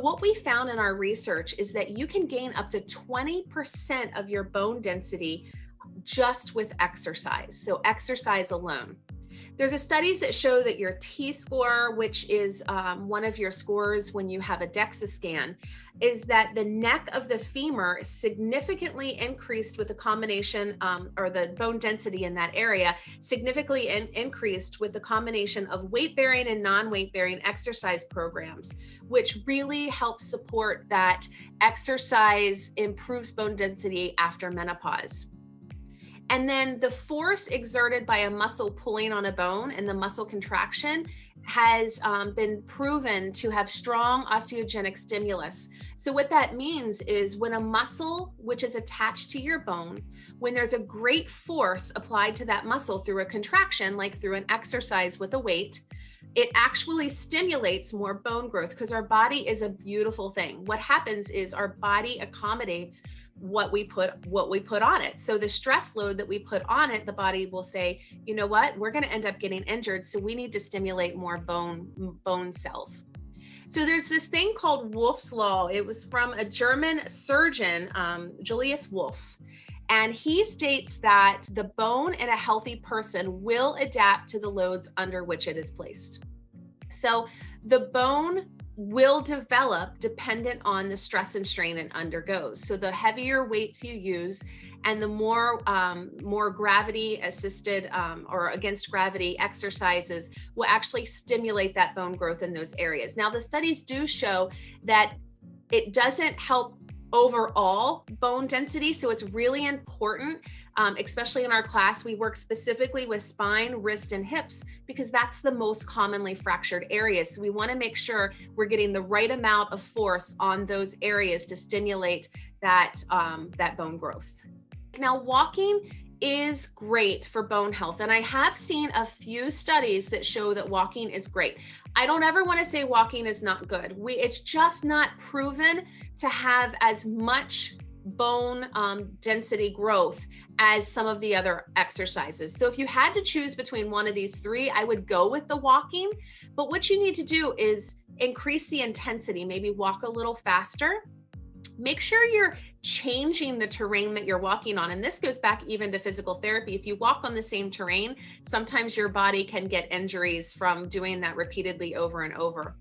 what we found in our research is that you can gain up to 20% of your bone density just with exercise. So exercise alone. There's studies that show that your T-score, which is one of your scores when you have a DEXA scan, is that the neck of the femur is significantly increased with a combination, or the bone density in that area significantly increased with the combination of weight-bearing and non-weight-bearing exercise programs, which really helps support that exercise improves bone density after menopause. And then the force exerted by a muscle pulling on a bone and the muscle contraction has been proven to have strong osteogenic stimulus. So what that means is when a muscle, which is attached to your bone, when there's a great force applied to that muscle through a contraction, like through an exercise with a weight, it actually stimulates more bone growth, because our body is a beautiful thing. What happens is our body accommodates what we put on it. So the stress load that we put on it, the body will say, you know what, we're going to end up getting injured, so we need to stimulate more bone cells. So there's this thing called Wolff's Law. It was from a German surgeon, Julius Wolff. And he states that the bone in a healthy person will adapt to the loads under which it is placed. So the bone will develop dependent on the stress and strain it undergoes. So the heavier weights you use and the more gravity assisted or against gravity exercises will actually stimulate that bone growth in those areas. Now, the studies do show that it doesn't help overall bone density. So it's really important, especially in our class, we work specifically with spine, wrist, and hips, because that's the most commonly fractured areas. So we want to make sure we're getting the right amount of force on those areas to stimulate that, that bone growth. Now, walking is great for bone health. And I have seen a few studies that show that walking is great. I don't ever want to say walking is not good. It's just not proven to have as much bone density growth as some of the other exercises. So if you had to choose between one of these three, I would go with the walking. But what you need to do is increase the intensity, maybe walk a little faster. Make sure you're changing the terrain that you're walking on. And this goes back even to physical therapy. If you walk on the same terrain, sometimes your body can get injuries from doing that repeatedly over and over.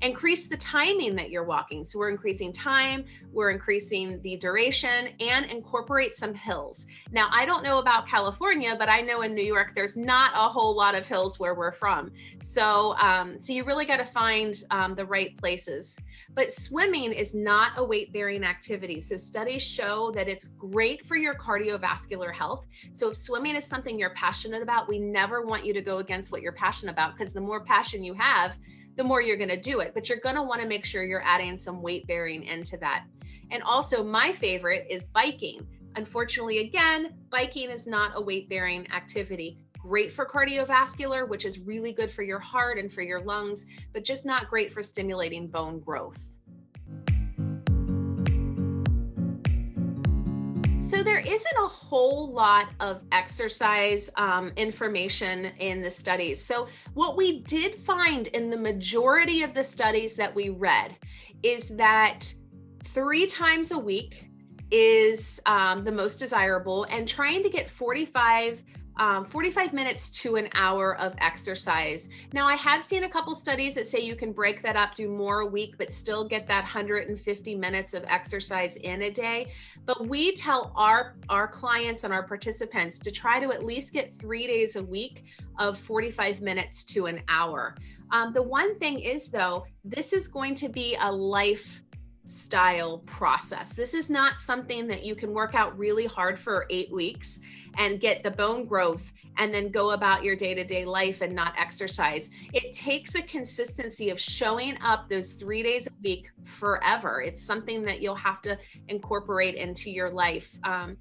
Increase the timing that you're walking. So we're increasing time, we're increasing the duration, and incorporate some hills. Now, I don't know about California, but I know in New York, there's not a whole lot of hills where we're from. So, so you really got to find the right places. But swimming is not a weight-bearing activity. So studies show that it's great for your cardiovascular health. So if swimming is something you're passionate about, we never want you to go against what you're passionate about, because the more passion you have, the more you're going to do it. But you're going to want to make sure you're adding some weight bearing into that. And also my favorite is biking. Unfortunately, again, biking is not a weight bearing activity. Great for cardiovascular, which is really good for your heart and for your lungs, but just not great for stimulating bone growth. So there isn't a whole lot of exercise information in the studies. So what we did find in the majority of the studies that we read is that 3 times a week is the most desirable, and trying to get 45 minutes to an hour of exercise. Now, I have seen a couple studies that say you can break that up, do more a week, but still get that 150 minutes of exercise in a day. But we tell our clients and our participants to try to at least get 3 days a week of 45 minutes to an hour. The one thing is, though, this is going to be a lifestyle process. This is not something that you can work out really hard for 8 weeks and get the bone growth and then go about your day-to-day life and not exercise. It takes a consistency of showing up those 3 days a week forever. It's something that you'll have to incorporate into your life. And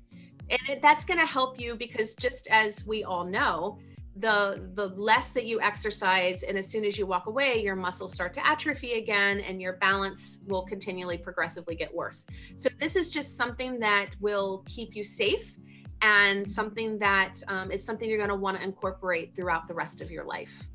that's going to help you, because just as we all know, the less that you exercise, and as soon as you walk away, your muscles start to atrophy again, and your balance will continually progressively get worse. So this is just something that will keep you safe, and something that is something you're going to want to incorporate throughout the rest of your life.